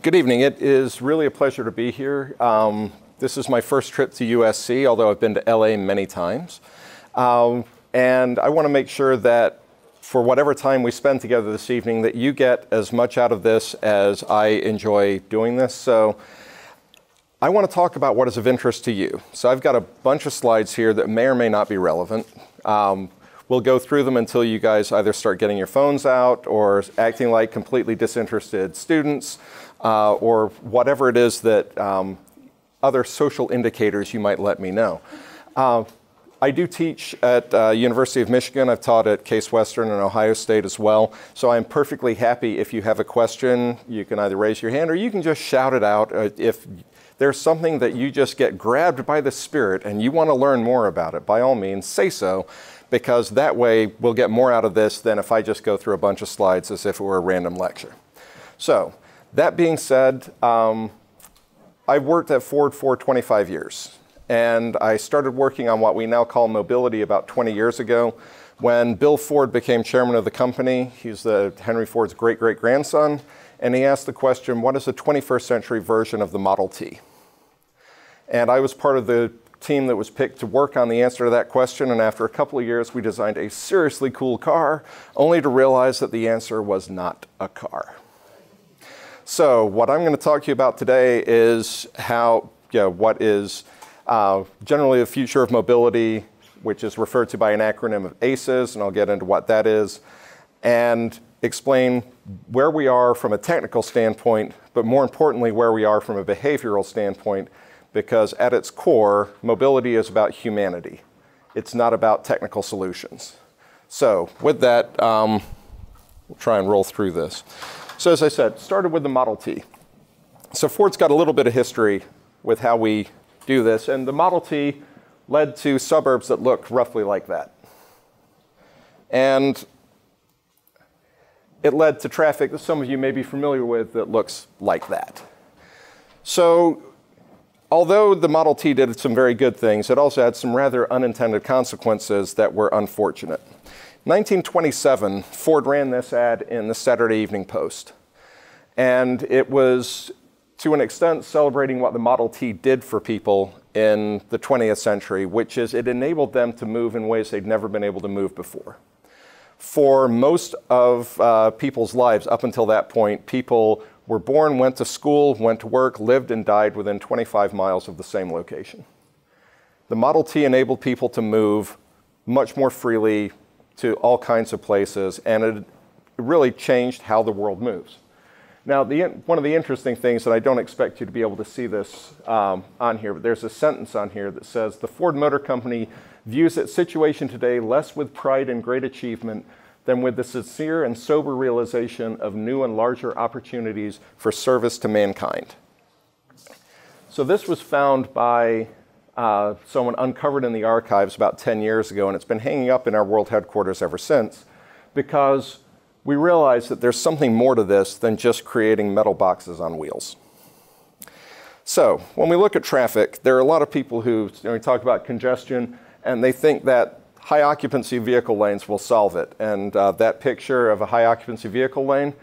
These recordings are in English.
Good evening. It is really a pleasure to be here. This is my first trip to USC, although I've been to LA many times. And I want to make sure that for whatever time we spend together this evening, that you get as much out of this as I enjoy doing this. So I want to talk about what is of interest to you. So I've got a bunch of slides here that may or may not be relevant. We'll go through them until you guys either start getting your phones out or acting like completely disinterested students or whatever it is that other social indicators you might let me know. I do teach at University of Michigan. I've taught at Case Western and Ohio State as well. So I'm perfectly happy if you have a question, you can either raise your hand or you can just shout it out. If there's something that you just get grabbed by the spirit and you want to learn more about it, by all means, say so, because that way we'll get more out of this than if I just go through a bunch of slides as if it were a random lecture. So that being said, I've worked at Ford for 25 years. And I started working on what we now call mobility about 20 years ago when Bill Ford became chairman of the company. He's Henry Ford's great-great-grandson. And he asked the question, what is the 21st century version of the Model T? And I was part of the team that was picked to work on the answer to that question. And after a couple of years, we designed a seriously cool car, only to realize that the answer was not a car. So what I'm going to talk to you about today is what is generally the future of mobility, which is referred to by an acronym of ACES, and I'll get into what that is, and explain where we are from a technical standpoint, but more importantly, where we are from a behavioral standpoint, because at its core, mobility is about humanity. It's not about technical solutions. So with that, we'll try and roll through this. So as I said, started with the Model T. So Ford's got a little bit of history with how we do this, and the Model T led to suburbs that look roughly like that. And it led to traffic that some of you may be familiar with that looks like that. So although the Model T did some very good things, it also had some rather unintended consequences that were unfortunate. In 1927, Ford ran this ad in the Saturday Evening Post. And it was, to an extent, celebrating what the Model T did for people in the 20th century, which is it enabled them to move in ways they'd never been able to move before. For most of people's lives up until that point, people were born, went to school, went to work, lived and died within 25 miles of the same location. The Model T enabled people to move much more freely to all kinds of places, and it really changed how the world moves. Now, one of the interesting things, and I don't expect you to be able to see this on here, but there's a sentence on here that says, the Ford Motor Company views its situation today less with pride and great achievement than with the sincere and sober realization of new and larger opportunities for service to mankind. So this was found by someone uncovered in the archives about 10 years ago, and it's been hanging up in our world headquarters ever since, because we realize that there's something more to this than just creating metal boxes on wheels. So when we look at traffic, there are a lot of people who we talk about congestion, and they think that high occupancy vehicle lanes will solve it. And that picture of a high occupancy vehicle lane,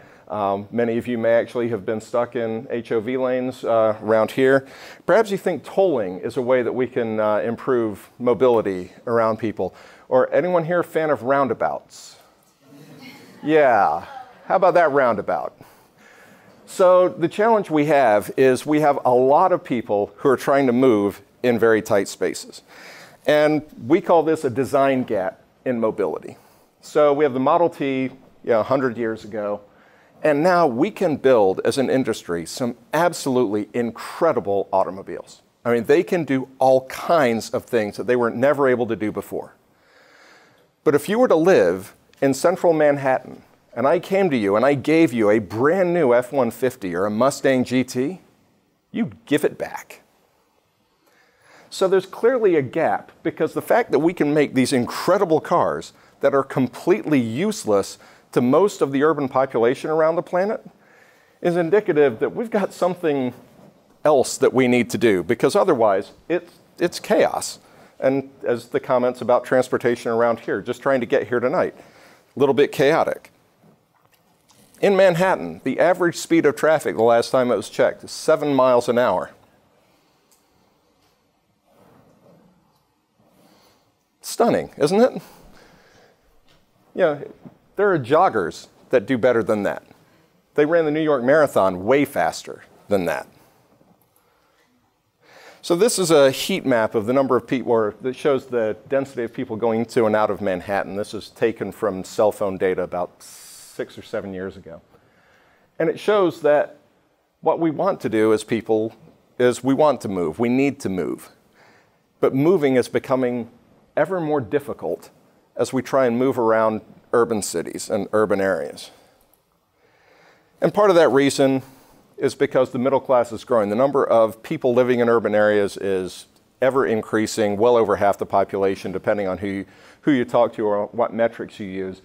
many of you may actually have been stuck in HOV lanes around here. Perhaps you think tolling is a way that we can improve mobility around people. Or anyone here a fan of roundabouts? Yeah, how about that roundabout? So the challenge we have is we have a lot of people who are trying to move in very tight spaces. And we call this a design gap in mobility. So we have the Model T 100 years ago, and now we can build, as an industry, some absolutely incredible automobiles. I mean, they can do all kinds of things that they were never able to do before. But if you were to live in central Manhattan, and I came to you and I gave you a brand new F-150 or a Mustang GT, you'd give it back. So there's clearly a gap, because the fact that we can make these incredible cars that are completely useless to most of the urban population around the planet is indicative that we've got something else that we need to do, because otherwise it's chaos. And as the comments about transportation around here, just trying to get here tonight, a little bit chaotic. In Manhattan, the average speed of traffic the last time it was checked is 7 miles an hour. Stunning, isn't it? Yeah, there are joggers that do better than that. They ran the New York Marathon way faster than that. So this is a heat map of the number of people, or that shows the density of people going to and out of Manhattan. This is taken from cell phone data about 6 or 7 years ago. And it shows that what we want to do as people is we want to move, we need to move. But moving is becoming ever more difficult as we try and move around urban cities and urban areas. And part of that reason is because the middle class is growing. The number of people living in urban areas is ever increasing, well over half the population, depending on who you talk to or what metrics you use.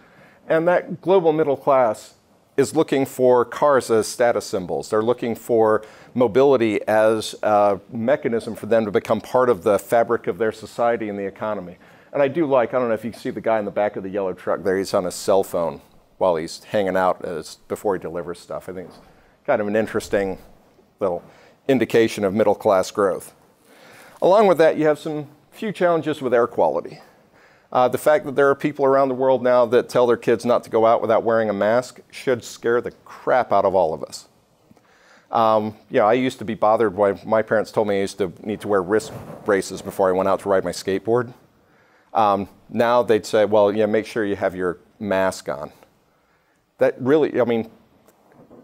And that global middle class is looking for cars as status symbols. They're looking for mobility as a mechanism for them to become part of the fabric of their society and the economy. And I don't know if you can see the guy in the back of the yellow truck there, he's on his cell phone while he's hanging out before he delivers stuff. I think it's kind of an interesting little indication of middle class growth. Along with that, you have some few challenges with air quality. The fact that there are people around the world now that tell their kids not to go out without wearing a mask should scare the crap out of all of us. I used to be bothered when my parents told me I used to need to wear wrist braces before I went out to ride my skateboard. Now they'd say, well, yeah, make sure you have your mask on. That really,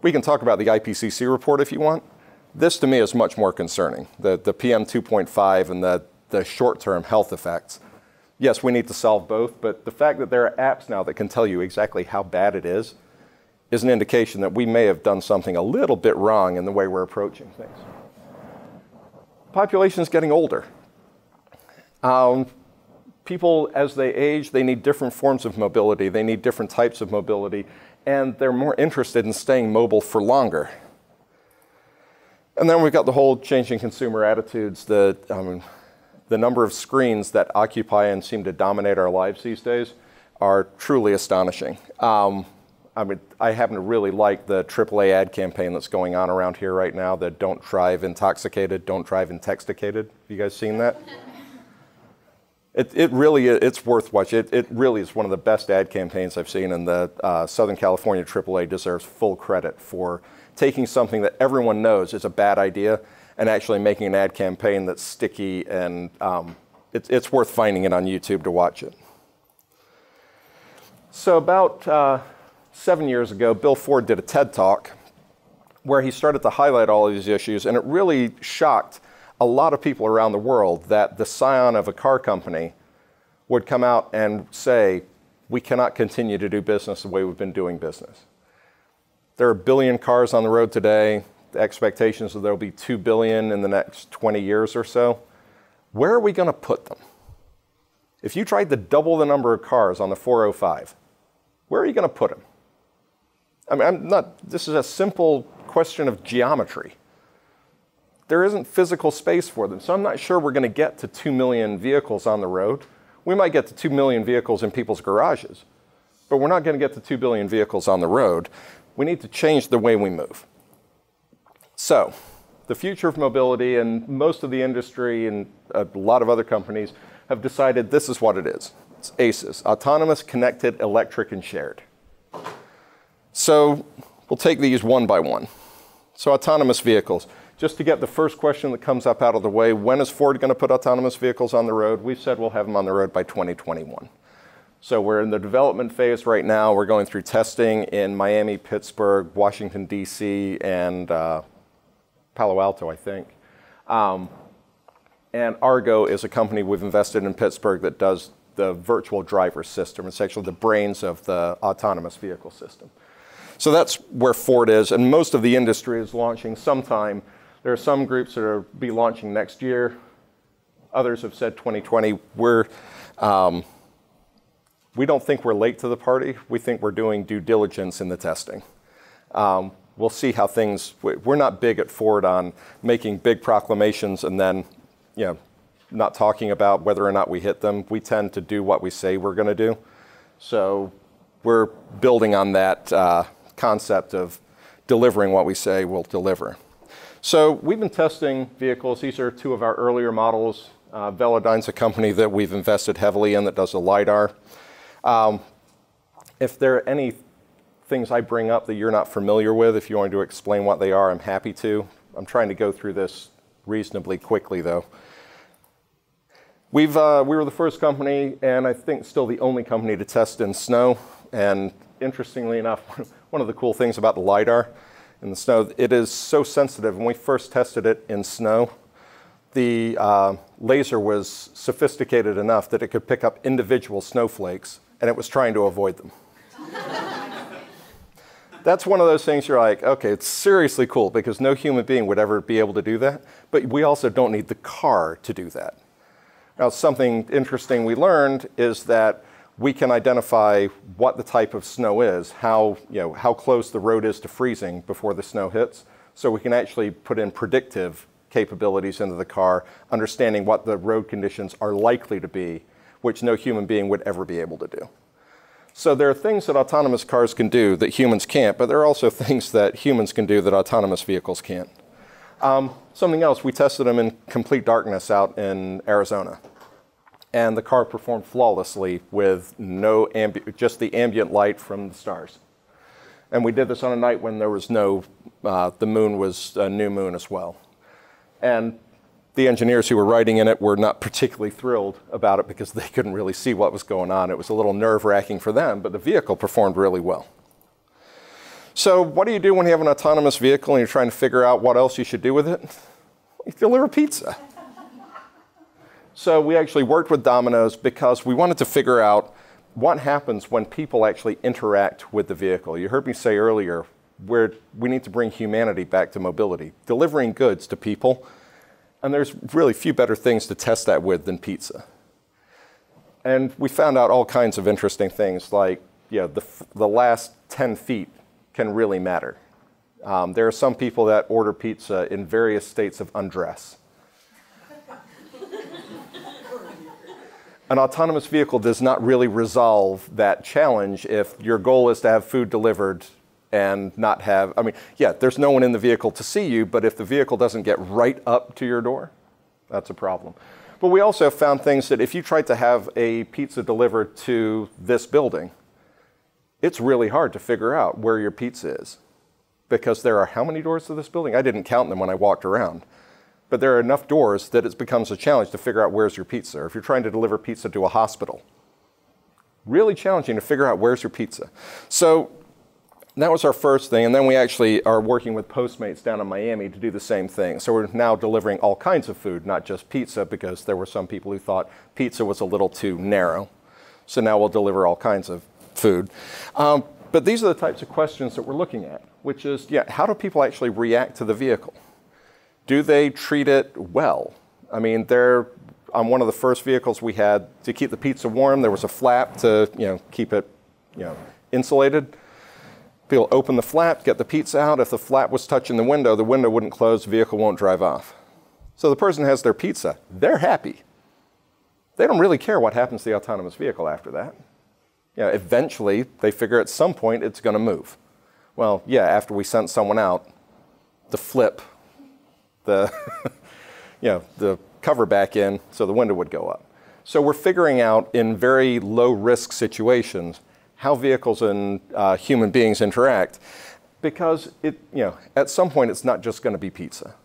we can talk about the IPCC report if you want. This to me is much more concerning, the PM 2.5 and the short-term health effects. Yes, we need to solve both, but the fact that there are apps now that can tell you exactly how bad it is an indication that we may have done something a little bit wrong in the way we're approaching things. Population is getting older. People, as they age, they need different forms of mobility. They need different types of mobility, and they're more interested in staying mobile for longer. And then we've got the whole change in consumer attitudes. The number of screens that occupy and seem to dominate our lives these days are truly astonishing. I happen to really like the AAA ad campaign that's going on around here right now, the don't drive intoxicated, don't drive intoxicated. Have you guys seen that? It's worth watching. It really is one of the best ad campaigns I've seen, and the Southern California AAA deserves full credit for taking something that everyone knows is a bad idea and actually making an ad campaign that's sticky, and it's worth finding it on YouTube to watch it. So about 7 years ago, Bill Ford did a TED Talk where he started to highlight all of these issues, and it really shocked a lot of people around the world that the scion of a car company would come out and say, we cannot continue to do business the way we've been doing business. There are 1 billion cars on the road today. The expectations are there will be 2 billion in the next 20 years or so. Where are we going to put them? If you tried to double the number of cars on the 405, where are you going to put them? This is a simple question of geometry. There isn't physical space for them, so I'm not sure we're going to get to 2 million vehicles on the road. We might get to 2 million vehicles in people's garages, but we're not going to get to 2 billion vehicles on the road. We need to change the way we move. So, the future of mobility, and most of the industry and a lot of other companies have decided this is what it is. It's ACES, autonomous, connected, electric, and shared. So, we'll take these one by one. So, autonomous vehicles. Just to get the first question that comes up out of the way, when is Ford going to put autonomous vehicles on the road? We've said we'll have them on the road by 2021. So we're in the development phase right now. We're going through testing in Miami, Pittsburgh, Washington, D.C., and Palo Alto, I think. And Argo is a company we've invested in Pittsburgh that does the virtual driver system. It's actually the brains of the autonomous vehicle system. So that's where Ford is, and most of the industry is launching sometime. There are some groups that will be launching next year. Others have said 2020. We don't think we're late to the party. We think we're doing due diligence in the testing. We'll see how things, we're not big at Ford on making big proclamations and then, not talking about whether or not we hit them. We tend to do what we say we're going to do. So we're building on that concept of delivering what we say we'll deliver. So we've been testing vehicles. These are two of our earlier models. Velodyne's a company that we've invested heavily in that does a LiDAR. If there are any things I bring up that you're not familiar with, if you want to explain what they are, I'm happy to. I'm trying to go through this reasonably quickly, though. We were the first company, and I think still the only company to test in snow. And interestingly enough, one of the cool things about the LiDAR in the snow, it is so sensitive. When we first tested it in snow, the laser was sophisticated enough that it could pick up individual snowflakes, and it was trying to avoid them. That's one of those things you're like, okay, it's seriously cool, because no human being would ever be able to do that. But we also don't need the car to do that. Now, something interesting we learned is that we can identify what the type of snow is, how close the road is to freezing before the snow hits. So we can actually put in predictive capabilities into the car, understanding what the road conditions are likely to be, which no human being would ever be able to do. So there are things that autonomous cars can do that humans can't, but there are also things that humans can do that autonomous vehicles can't. Something else, we tested them in complete darkness out in Arizona. And the car performed flawlessly with just the ambient light from the stars. And we did this on a night when there was the moon was a new moon as well. And the engineers who were writing in it were not particularly thrilled about it because they couldn't really see what was going on. It was a little nerve-wracking for them, but the vehicle performed really well. So what do you do when you have an autonomous vehicle and you're trying to figure out what else you should do with it? You deliver pizza. So we actually worked with Domino's because we wanted to figure out what happens when people actually interact with the vehicle. You heard me say earlier, we need to bring humanity back to mobility, delivering goods to people. And there's really few better things to test that with than pizza. And we found out all kinds of interesting things, like the last 10 feet can really matter. There are some people that order pizza in various states of undress. An autonomous vehicle does not really resolve that challenge if your goal is to have food delivered and not have, there's no one in the vehicle to see you, but if the vehicle doesn't get right up to your door, that's a problem. But we also found things that if you tried to have a pizza delivered to this building, it's really hard to figure out where your pizza is. Because there are how many doors to this building? I didn't count them when I walked around. But there are enough doors that it becomes a challenge to figure out where's your pizza. Or if you're trying to deliver pizza to a hospital, really challenging to figure out where's your pizza. So that was our first thing. And then we actually are working with Postmates down in Miami to do the same thing. So we're now delivering all kinds of food, not just pizza, because there were some people who thought pizza was a little too narrow. So now we'll deliver all kinds of food. But these are the types of questions that we're looking at, which is, how do people actually react to the vehicle? Do they treat it well? On one of the first vehicles we had, to keep the pizza warm, there was a flap to keep it insulated. People open the flap, get the pizza out. If the flap was touching the window wouldn't close, the vehicle won't drive off. So the person has their pizza. They're happy. They don't really care what happens to the autonomous vehicle after that. Eventually, they figure at some point it's going to move. Well, after we sent someone out, the flip, the cover back in so the window would go up. So we're figuring out in very low-risk situations how vehicles and human beings interact, because at some point it's not just going to be pizza.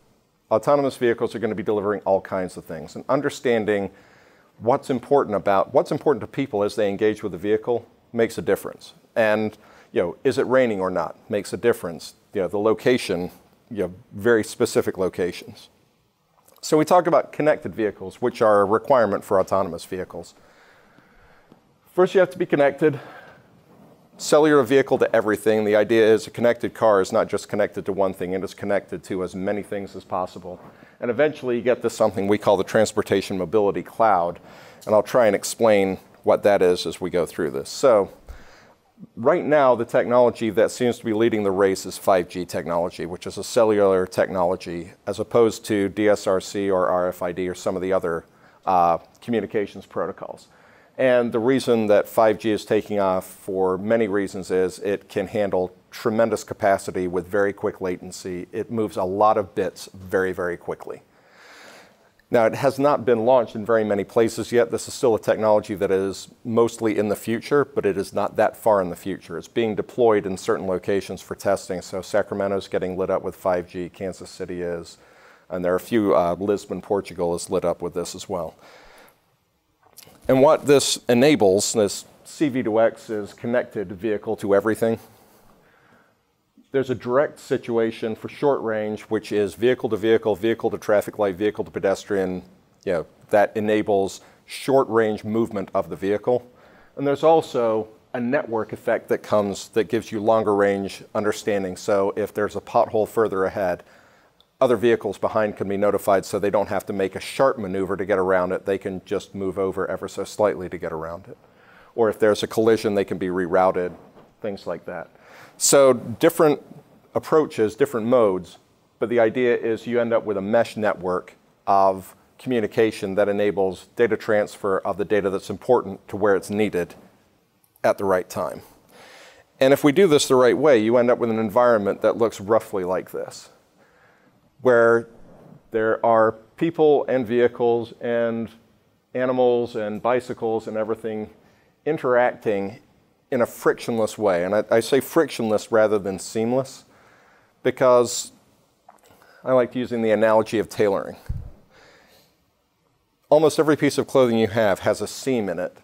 Autonomous vehicles are going to be delivering all kinds of things, and understanding what's important to people as they engage with the vehicle makes a difference. And is it raining or not makes a difference. The location, very specific locations. So we talked about connected vehicles, which are a requirement for autonomous vehicles. First, you have to be connected. Cellular vehicle to everything. The idea is a connected car is not just connected to one thing, it is connected to as many things as possible. And eventually you get to something we call the Transportation Mobility Cloud. And I'll try and explain what that is as we go through this. So right now, the technology that seems to be leading the race is 5G technology, which is a cellular technology, as opposed to DSRC or RFID or some of the other communications protocols. And the reason that 5G is taking off for many reasons is it can handle tremendous capacity with very quick latency. It moves a lot of bits very, very quickly. Now, it has not been launched in very many places yet. This is still a technology that is mostly in the future, but it is not that far in the future. It's being deployed in certain locations for testing. So Sacramento's getting lit up with 5G, Kansas City is, and there are a few, Lisbon, Portugal is lit up with this as well. And what this enables, this C-V2X is connected vehicle to everything. There's a direct situation for short range, which is vehicle to vehicle, vehicle to traffic light, vehicle to pedestrian, that enables short range movement of the vehicle. And there's also a network effect that gives you longer range understanding. So if there's a pothole further ahead, other vehicles behind can be notified so they don't have to make a sharp maneuver to get around it. They can just move over ever so slightly to get around it. Or if there's a collision, they can be rerouted, things like that. So different approaches, different modes, but the idea is you end up with a mesh network of communication that enables data transfer of the data that's important to where it's needed at the right time. And if we do this the right way, you end up with an environment that looks roughly like this, where there are people and vehicles and animals and bicycles and everything interacting in a frictionless way. And I say frictionless rather than seamless because I like using the analogy of tailoring. Almost every piece of clothing you have has a seam in it,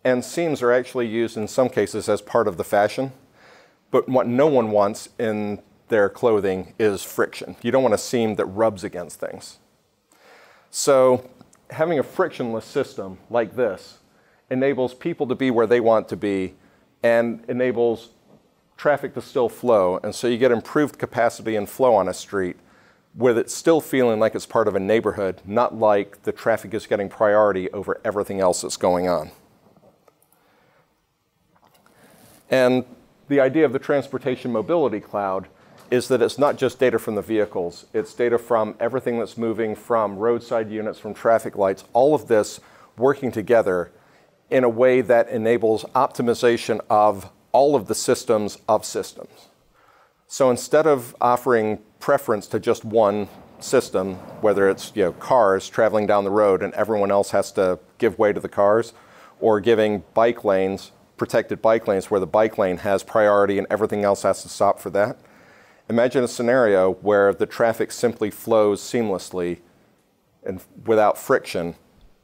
and seams are actually used in some cases as part of the fashion. But what no one wants in their clothing is friction. You don't want a seam that rubs against things. So having a frictionless system like this enables people to be where they want to be and enables traffic to still flow. And so you get improved capacity and flow on a street with it still feeling like it's part of a neighborhood, not like the traffic is getting priority over everything else that's going on. And the idea of the transportation mobility cloud is that it's not just data from the vehicles. It's data from everything that's moving, from roadside units, from traffic lights, all of this working together in a way that enables optimization of all of the systems of systems. So instead of offering preference to just one system, whether it's cars traveling down the road and everyone else has to give way to the cars, or giving bike lanes, protected bike lanes where the bike lane has priority and everything else has to stop for that. Imagine a scenario where the traffic simply flows seamlessly and without friction,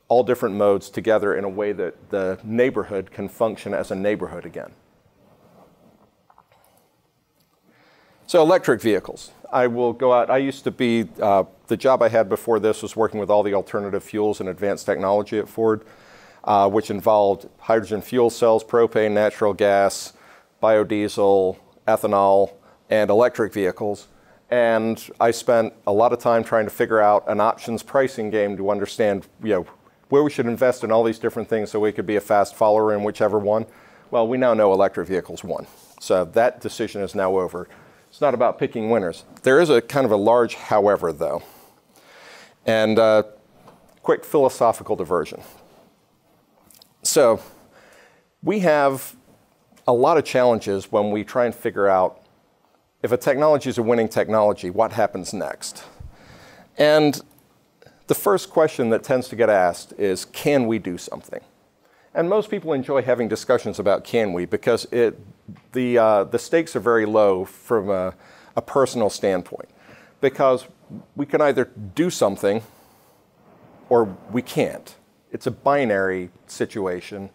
all different modes together in a way that the neighborhood can function as a neighborhood again. So electric vehicles. I will go out. I used to be, the job I had before this was working with all the alternative fuels and advanced technology at Ford, which involved hydrogen fuel cells, propane, natural gas, biodiesel, ethanol, and electric vehicles. And I spent a lot of time trying to figure out an options pricing game to understand where we should invest in all these different things so we could be a fast follower in whichever one. Well, we now know electric vehicles won. So that decision is now over. It's not about picking winners. There is a kind of a large however, though. And quick philosophical diversion. So we have a lot of challenges when we try and figure out if a technology is a winning technology, what happens next? And the first question that tends to get asked is, can we do something? And most people enjoy having discussions about can we, because the stakes are very low from a personal standpoint. Because we can either do something or we can't. It's a binary situation,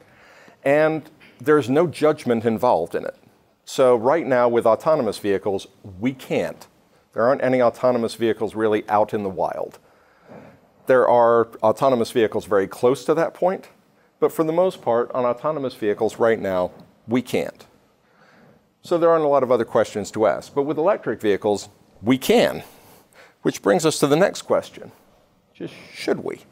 and there's no judgment involved in it. So right now with autonomous vehicles, we can't. There aren't any autonomous vehicles really out in the wild. There are autonomous vehicles very close to that point, but for the most part, on autonomous vehicles right now, we can't. So there aren't a lot of other questions to ask. But with electric vehicles, we can, which brings us to the next question, which is, should we?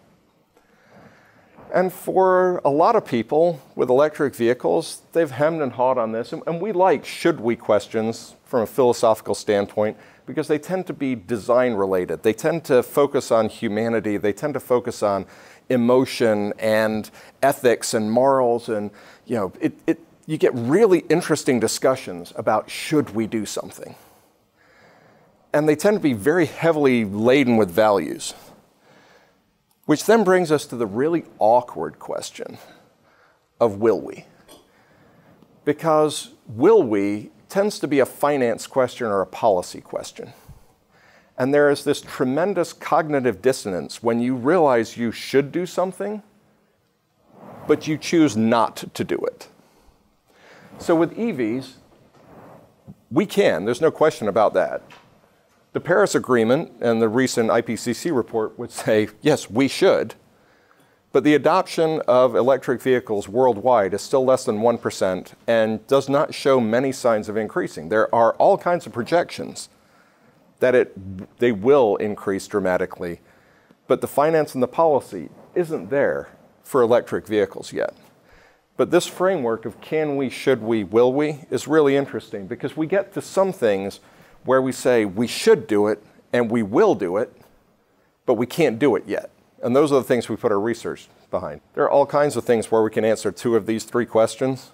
And for a lot of people with electric vehicles, they've hemmed and hawed on this. And we like should we questions from a philosophical standpoint because they tend to be design related. They tend to focus on humanity. They tend to focus on emotion and ethics and morals, and you get really interesting discussions about should we do something. And they tend to be very heavily laden with values, which then brings us to the really awkward question of will we? Because will we tends to be a finance question or a policy question. And there is this tremendous cognitive dissonance when you realize you should do something, but you choose not to do it. So with EVs, we can, there's no question about that. The Paris Agreement and the recent IPCC report would say, yes, we should, but the adoption of electric vehicles worldwide is still less than 1% and does not show many signs of increasing. There are all kinds of projections that they will increase dramatically, but the finance and the policy isn't there for electric vehicles yet. But this framework of can we, should we, will we is really interesting, because we get to some things where we say we should do it and we will do it, but we can't do it yet. And those are the things we put our research behind. There are all kinds of things where we can answer 2 of these 3 questions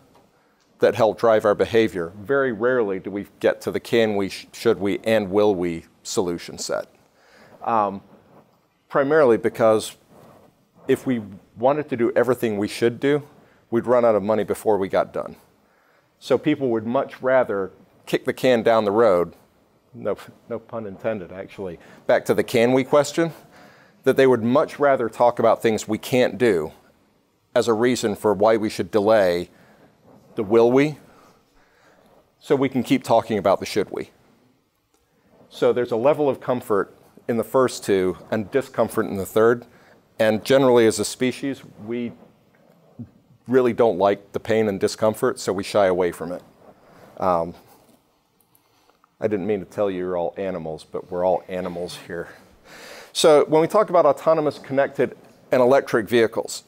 that help drive our behavior. Very rarely do we get to the can we, should we, and will we solution set. Primarily because if we wanted to do everything we should do, we'd run out of money before we got done. So people would much rather kick the can down the road, no pun intended actually, back to the can we question, that they would much rather talk about things we can't do as a reason for why we should delay the will we, so we can keep talking about the should we. So there's a level of comfort in the first 2 and discomfort in the third. And generally as a species, we really don't like the pain and discomfort, so we shy away from it. I didn't mean to tell you you're all animals, but we're all animals here. So when we talk about autonomous, connected, and electric vehicles,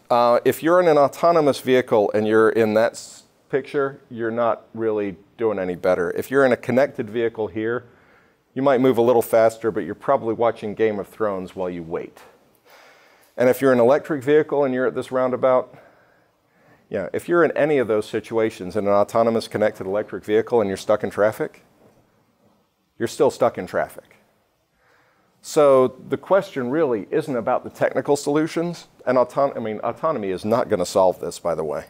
if you're in an autonomous vehicle and you're in that picture, you're not really doing any better. If you're in a connected vehicle here, you might move a little faster, but you're probably watching Game of Thrones while you wait. And if you're an electric vehicle and you're at this roundabout, if you're in any of those situations in an autonomous, connected electric vehicle and you're stuck in traffic, you're still stuck in traffic. So the question really isn't about the technical solutions, and autonomy is not going to solve this, by the way.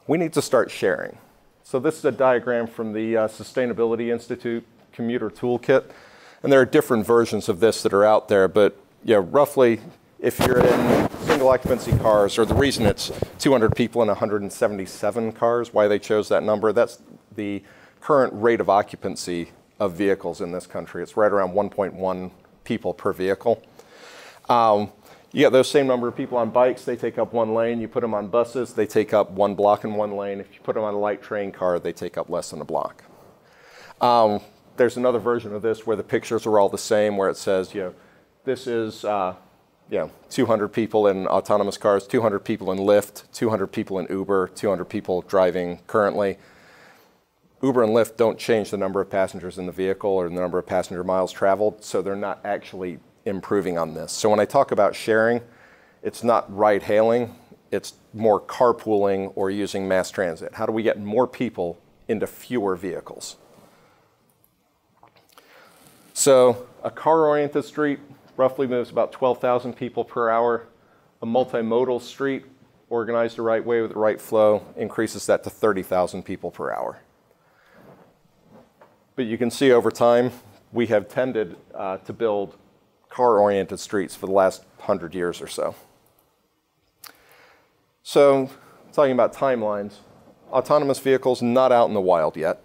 We need to start sharing. So this is a diagram from the Sustainability Institute Commuter Toolkit, and there are different versions of this that are out there, but roughly, if you're in single occupancy cars, or the reason it's 200 people in 177 cars, why they chose that number, that's the current rate of occupancy of vehicles in this country. It's right around 1.1 people per vehicle. You get those same number of people on bikes, they take up 1 lane. You put them on buses, they take up 1 block in 1 lane. If you put them on a light train car, they take up less than a block. There's another version of this where the pictures are all the same, where it says, this is 200 people in autonomous cars, 200 people in Lyft, 200 people in Uber, 200 people driving currently. Uber and Lyft don't change the number of passengers in the vehicle or the number of passenger miles traveled, so they're not actually improving on this. So when I talk about sharing, it's not ride-hailing, it's more carpooling or using mass transit. How do we get more people into fewer vehicles? So a car-oriented street roughly moves about 12,000 people per hour. A multimodal street, organized the right way with the right flow, increases that to 30,000 people per hour. But you can see over time, we have tended to build car-oriented streets for the last 100 years or so. So, talking about timelines, autonomous vehicles not out in the wild yet.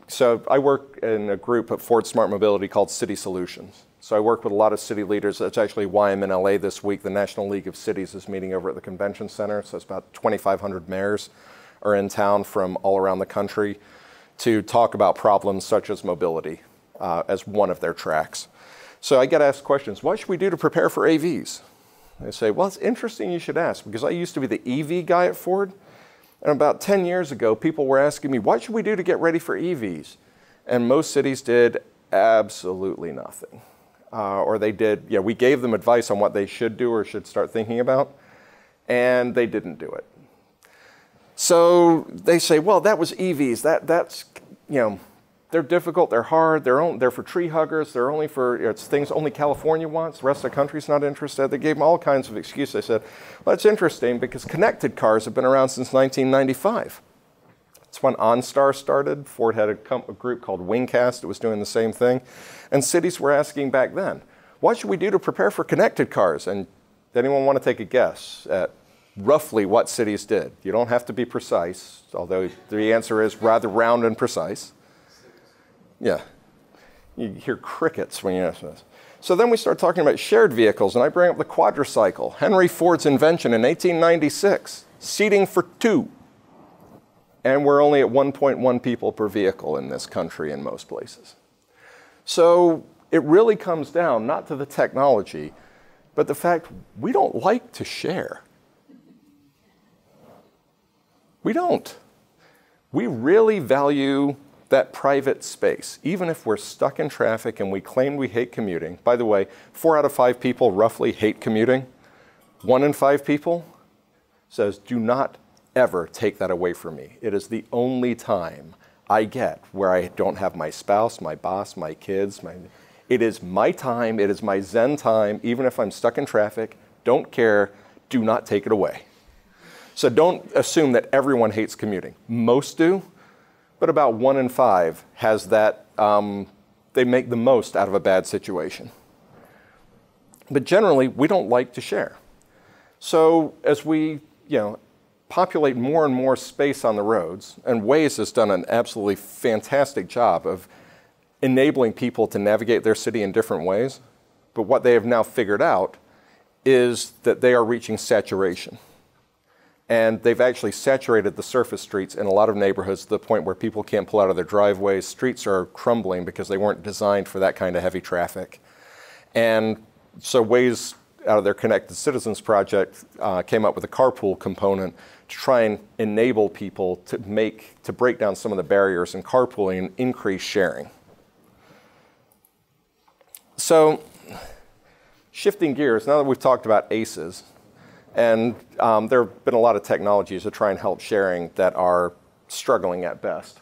So I work in a group at Ford Smart Mobility called City Solutions. So I work with a lot of city leaders. That's actually why I'm in LA this week. The National League of Cities is meeting over at the convention center. So it's about 2,500 mayors are in town from all around the country to talk about problems such as mobility as one of their tracks. So I get asked questions, what should we do to prepare for AVs? I say, well, it's interesting you should ask, because I used to be the EV guy at Ford. And about 10 years ago, people were asking me, what should we do to get ready for EVs? And most cities did absolutely nothing. Or they did, yeah, we gave them advice on what they should do or should start thinking about, and they didn't do it. So they say, well, that was EVs. That's, you know, they're difficult, they're hard, they're for tree huggers, they're only for, it's things only California wants, the rest of the country's not interested. They gave them all kinds of excuses. They said, well, that's interesting because connected cars have been around since 1995. It's when OnStar started. Ford had a group called Wingcast that was doing the same thing. And cities were asking back then, what should we do to prepare for connected cars? And does anyone want to take a guess at roughly what cities did? You don't have to be precise, although the answer is rather round and precise. Yeah, you hear crickets when you ask this. So then we start talking about shared vehicles, and I bring up the quadricycle, Henry Ford's invention in 1896, seating for 2. And we're only at 1.1 people per vehicle in this country in most places. So it really comes down not to the technology, but the fact we don't like to share. We don't. We really value that private space, even if we're stuck in traffic and we claim we hate commuting. By the way, 4 out of 5 people roughly hate commuting. 1 in 5 people says, do not ever take that away from me. It is the only time I get where I don't have my spouse, my boss, my kids. It is my time, it is my Zen time, even if I'm stuck in traffic. Don't care, do not take it away. So don't assume that everyone hates commuting. Most do. But about 1 in 5 has that, they make the most out of a bad situation. But generally, we don't like to share. So as we, populate more and more space on the roads, and Waze has done an absolutely fantastic job of enabling people to navigate their city in different ways. But what they have now figured out is that they are reaching saturation. And they've actually saturated the surface streets in a lot of neighborhoods to the point where people can't pull out of their driveways. Streets are crumbling because they weren't designed for that kind of heavy traffic. And so Waze, out of their Connected Citizens project, came up with a carpool component to try and enable people to break down some of the barriers in carpooling and increase sharing. So shifting gears, now that we've talked about ACES, and there have been a lot of technologies to try and help sharing that are struggling at best.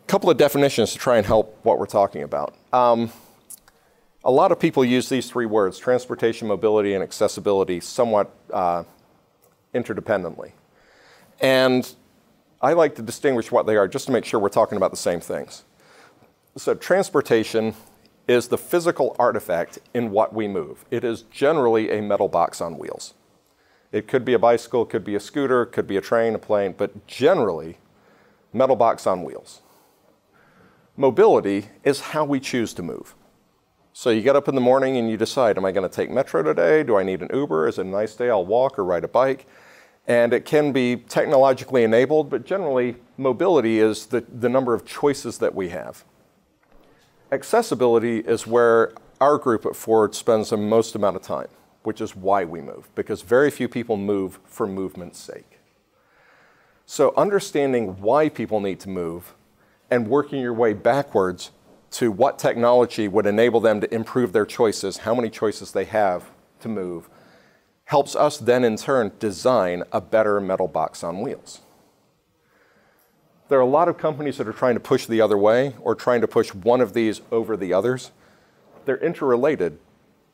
A couple of definitions to try and help what we're talking about. A lot of people use these 3 words, transportation, mobility, and accessibility, somewhat interdependently. And I like to distinguish what they are just to make sure we're talking about the same things. So transportation is the physical artifact in what we move. It is generally a metal box on wheels. It could be a bicycle, it could be a scooter, it could be a train, a plane, but generally, metal box on wheels. Mobility is how we choose to move. So you get up in the morning and you decide, am I going to take Metro today? Do I need an Uber? Is it a nice day? I'll walk or ride a bike. And it can be technologically enabled, but generally, mobility is the number of choices that we have. Accessibility is where our group at Ford spends the most amount of time, which is why we move, because very few people move for movement's sake. So understanding why people need to move and working your way backwards to what technology would enable them to improve their choices, how many choices they have to move, helps us then in turn design a better metal box on wheels. There are a lot of companies that are trying to push the other way or trying to push one of these over the others. They're interrelated,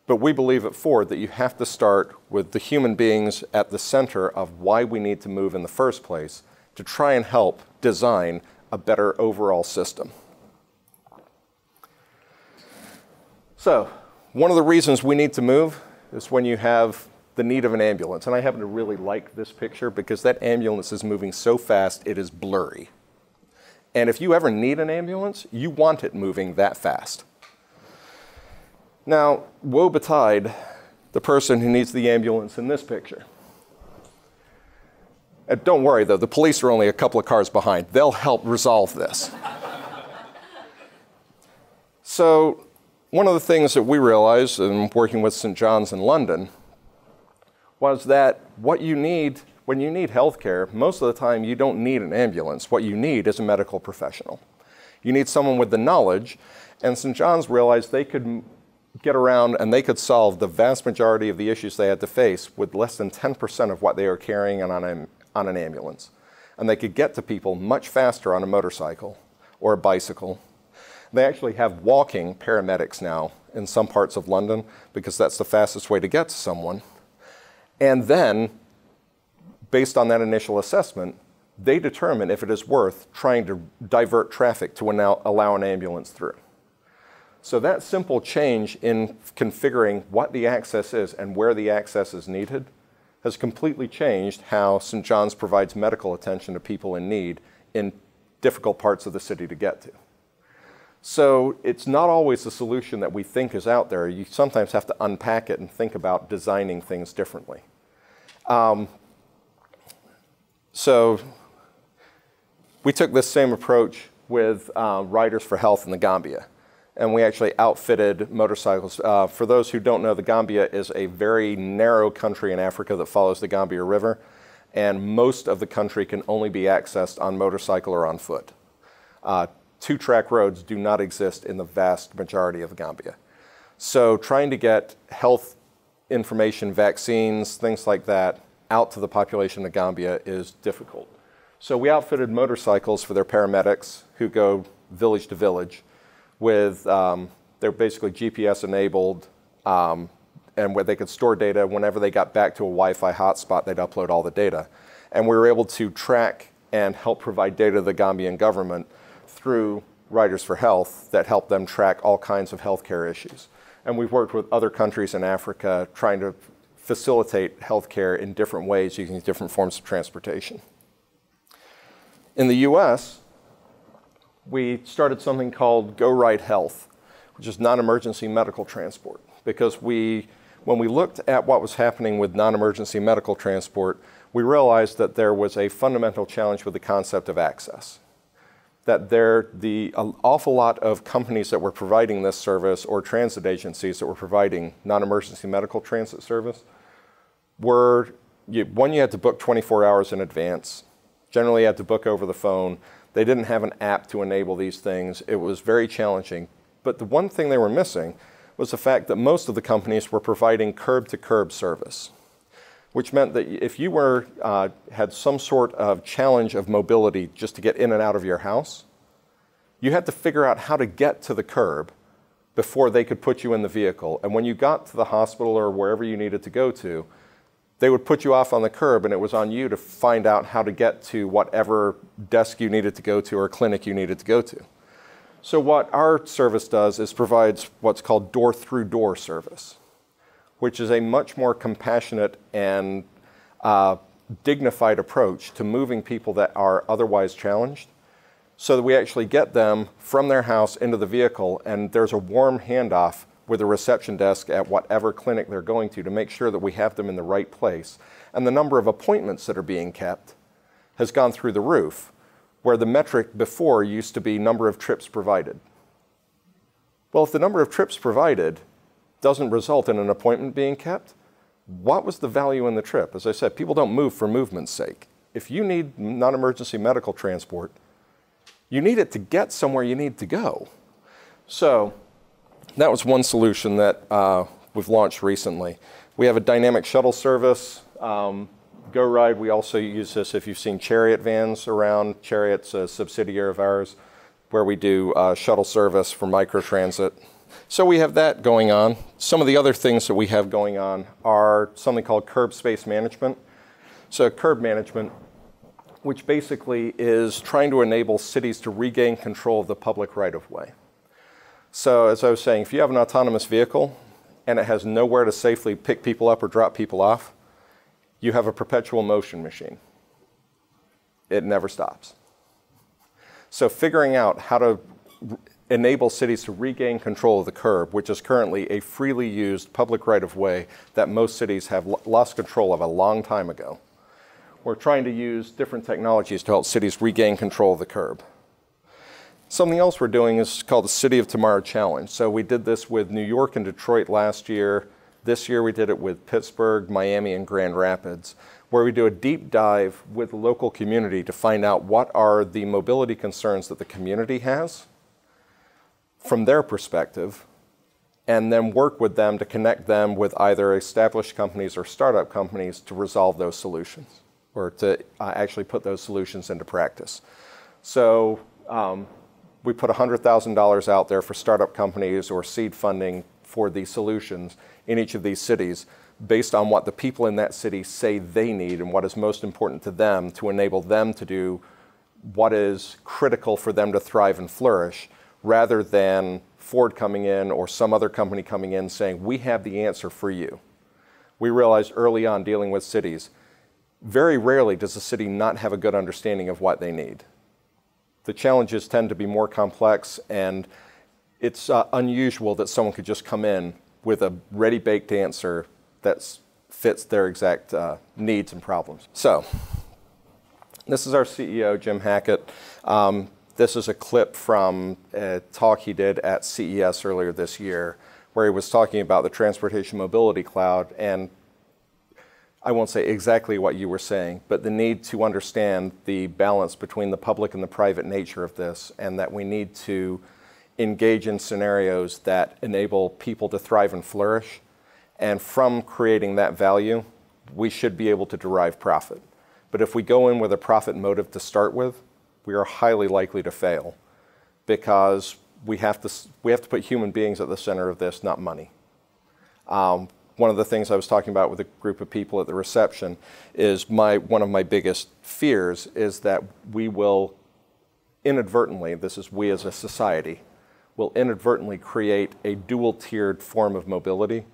but we believe at Ford that you have to start with the human beings at the center of why we need to move in the first place to try and help design a better overall system. So, one of the reasons we need to move is when you have the need of an ambulance. And I happen to really like this picture because that ambulance is moving so fast it is blurry. And if you ever need an ambulance, you want it moving that fast. Now, woe betide the person who needs the ambulance in this picture. And don't worry, though, the police are only a couple of cars behind. They'll help resolve this. So, one of the things that we realized in working with St. John's in London was that what you need when you need health care, most of the time you don't need an ambulance. What you need is a medical professional. You need someone with the knowledge. And St. John's realized they could get around and they could solve the vast majority of the issues they had to face with less than 10% of what they were carrying on an ambulance. And they could get to people much faster on a motorcycle or a bicycle. They actually have walking paramedics now in some parts of London because that's the fastest way to get to someone. And then, based on that initial assessment, they determine if it is worth trying to divert traffic to allow an ambulance through. So that simple change in configuring what the access is and where the access is needed has completely changed how St. John's provides medical attention to people in need in difficult parts of the city to get to. So it's not always the solution that we think is out there. You sometimes have to unpack it and think about designing things differently. So we took this same approach with Riders for Health in the Gambia. And we actually outfitted motorcycles. For those who don't know, the Gambia is a very narrow country in Africa that follows the Gambia River. And most of the country can only be accessed on motorcycle or on foot. Two-track roads do not exist in the vast majority of the Gambia. So trying to get health information, vaccines, things like that, out to the population of Gambia is difficult. So we outfitted motorcycles for their paramedics who go village to village with, they're basically GPS enabled, and where they could store data. Whenever they got back to a Wi-Fi hotspot, they'd upload all the data. And we were able to track and help provide data to the Gambian government through Riders for Health that help them track all kinds of healthcare issues. And we've worked with other countries in Africa trying to facilitate healthcare in different ways using different forms of transportation. In the US, we started something called Go Ride Health, which is non-emergency medical transport. Because when we looked at what was happening with non-emergency medical transport, we realized that there was a fundamental challenge with the concept of access. That an awful lot of companies that were providing this service or transit agencies that were providing non-emergency medical transit service were, one, you had to book 24 hours in advance. Generally, you had to book over the phone. They didn't have an app to enable these things. It was very challenging. But the one thing they were missing was the fact that most of the companies were providing curb-to-curb service, which meant that if you had some sort of challenge of mobility just to get in and out of your house, you had to figure out how to get to the curb before they could put you in the vehicle. And when you got to the hospital or wherever you needed to go to, they would put you off on the curb, and it was on you to find out how to get to whatever desk you needed to go to or clinic you needed to go to. So what our service does is provides what's called door-through-door service, which is a much more compassionate and dignified approach to moving people that are otherwise challenged, so that we actually get them from their house into the vehicle, and there's a warm handoff with a reception desk at whatever clinic they're going to make sure that we have them in the right place. And the number of appointments that are being kept has gone through the roof, where the metric before used to be number of trips provided. Well, if the number of trips provided doesn't result in an appointment being kept, what was the value in the trip? As I said, people don't move for movement's sake. If you need non-emergency medical transport, you need it to get somewhere you need to go. So that was one solution that we've launched recently. We have a dynamic shuttle service. Go Ride, we also use this if you've seen Chariot vans around. Chariot's a subsidiary of ours where we do shuttle service for microtransit. So we have that going on. Some of the other things that we have going on are something called curb space management. So curb management, which basically is trying to enable cities to regain control of the public right-of-way. So as I was saying, if you have an autonomous vehicle and it has nowhere to safely pick people up or drop people off, you have a perpetual motion machine. It never stops. So figuring out how to enable cities to regain control of the curb, which is currently a freely used public right-of-way that most cities have lost control of a long time ago. We're trying to use different technologies to help cities regain control of the curb. Something else we're doing is called the City of Tomorrow Challenge. So we did this with New York and Detroit last year. This year we did it with Pittsburgh, Miami, and Grand Rapids, where we do a deep dive with the local community to find out what are the mobility concerns that the community has from their perspective, and then work with them to connect them with either established companies or startup companies to resolve those solutions, or to actually put those solutions into practice. So we put $100,000 out there for startup companies or seed funding for these solutions in each of these cities based on what the people in that city say they need and what is most important to them to enable them to do what is critical for them to thrive and flourish, rather than Ford coming in or some other company coming in saying, we have the answer for you. We realized early on dealing with cities, very rarely does a city not have a good understanding of what they need. The challenges tend to be more complex, and it's unusual that someone could just come in with a ready-baked answer that fits their exact needs and problems. So, this is our CEO, Jim Hackett. This is a clip from a talk he did at CES earlier this year, where he was talking about the Transportation Mobility Cloud, and I won't say exactly what you were saying, but the need to understand the balance between the public and the private nature of this, and that we need to engage in scenarios that enable people to thrive and flourish. And from creating that value, we should be able to derive profit. But if we go in with a profit motive to start with, we are highly likely to fail, because we have to put human beings at the center of this, not money. One of the things I was talking about with a group of people at the reception is one of my biggest fears is that we will inadvertently, this is we as a society, will inadvertently create a dual-tiered form of mobility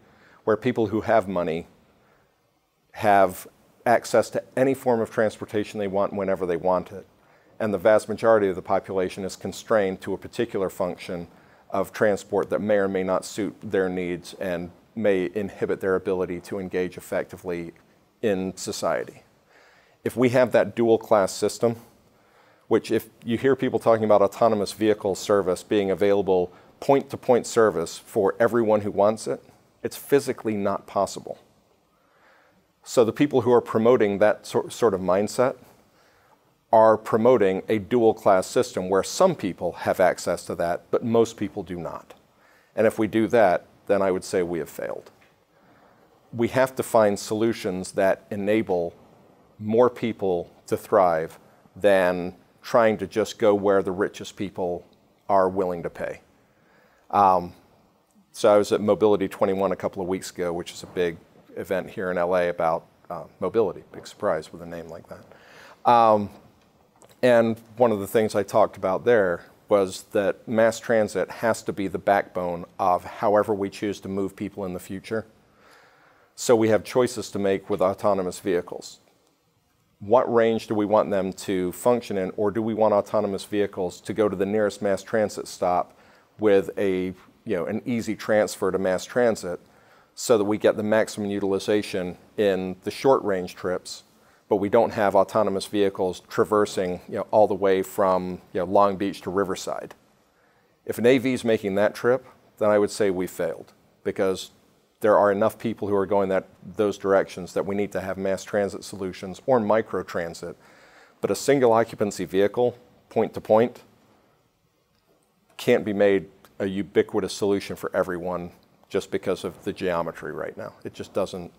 where people who have money have access to any form of transportation they want whenever they want it. And the vast majority of the population is constrained to a particular function of transport that may or may not suit their needs and may inhibit their ability to engage effectively in society. If we have that dual-class system, which if you hear people talking about autonomous vehicle service being available point-to-point service for everyone who wants it, it's physically not possible. So the people who are promoting that sort of mindset are promoting a dual-class system where some people have access to that, but most people do not. And if we do that, then I would say we have failed. We have to find solutions that enable more people to thrive than trying to just go where the richest people are willing to pay. So I was at Mobility 21 a couple of weeks ago, which is a big event here in LA about mobility. Big surprise with a name like that. And one of the things I talked about there was that mass transit has to be the backbone of however we choose to move people in the future. So we have choices to make with autonomous vehicles. What range do we want them to function in, or do we want autonomous vehicles to go to the nearest mass transit stop with an easy transfer to mass transit so that we get the maximum utilization in the short range trips, but we don't have autonomous vehicles traversing all the way from Long Beach to Riverside. If an AV is making that trip, then I would say we failed, because there are enough people who are going those directions that we need to have mass transit solutions or micro transit. But a single occupancy vehicle, point to point, can't be made a ubiquitous solution for everyone just because of the geometry right now. It just doesn't,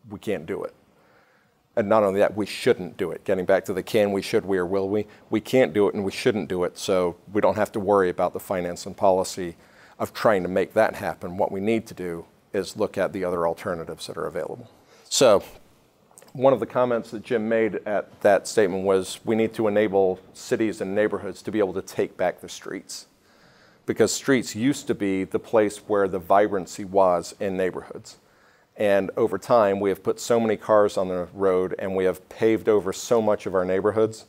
we can't do it. And not only that, we shouldn't do it. Getting back to the can, we, should we, or will we? We can't do it and we shouldn't do it, so we don't have to worry about the finance and policy of trying to make that happen. What we need to do is look at the other alternatives that are available. So one of the comments that Jim made at that statement was we need to enable cities and neighborhoods to be able to take back the streets, because streets used to be the place where the vibrancy was in neighborhoods. And over time, we have put so many cars on the road and we have paved over so much of our neighborhoods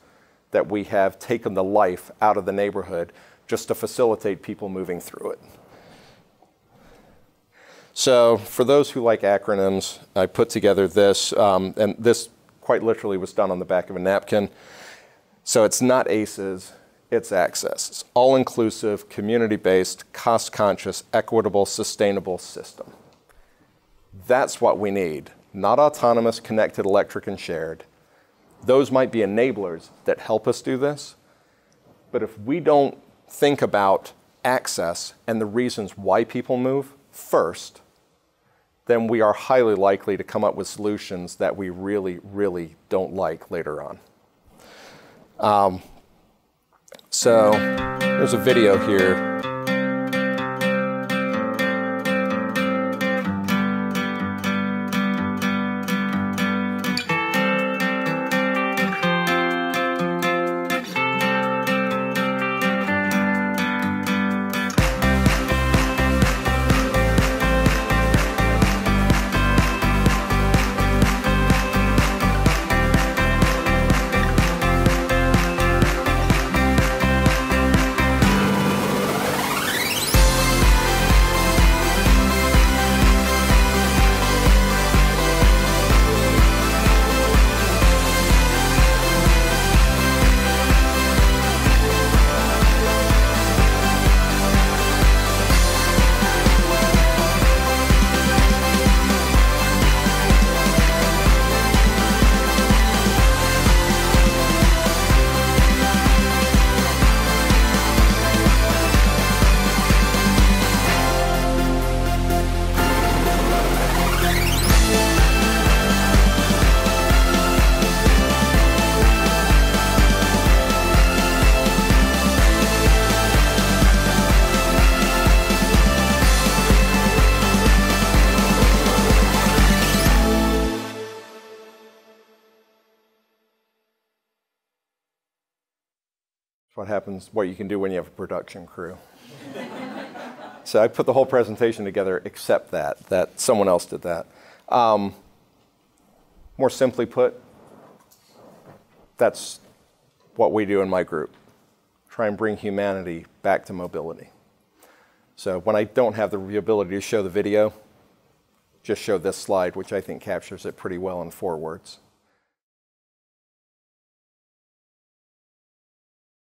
that we have taken the life out of the neighborhood just to facilitate people moving through it. So for those who like acronyms, I put together this, and this quite literally was done on the back of a napkin. So it's not ACES, it's ACES. It's all-inclusive, community-based, cost-conscious, equitable, sustainable system. That's what we need, not autonomous, connected, electric, and shared. Those might be enablers that help us do this, but if we don't think about access and the reasons why people move first, then we are highly likely to come up with solutions that we really, really don't like later on. So there's a video here. What happens, what you can do when you have a production crew. So I put the whole presentation together except that someone else did that. More simply put, that's what we do in my group. Try and bring humanity back to mobility. So when I don't have the ability to show the video, just show this slide, which I think captures it pretty well in 4 words.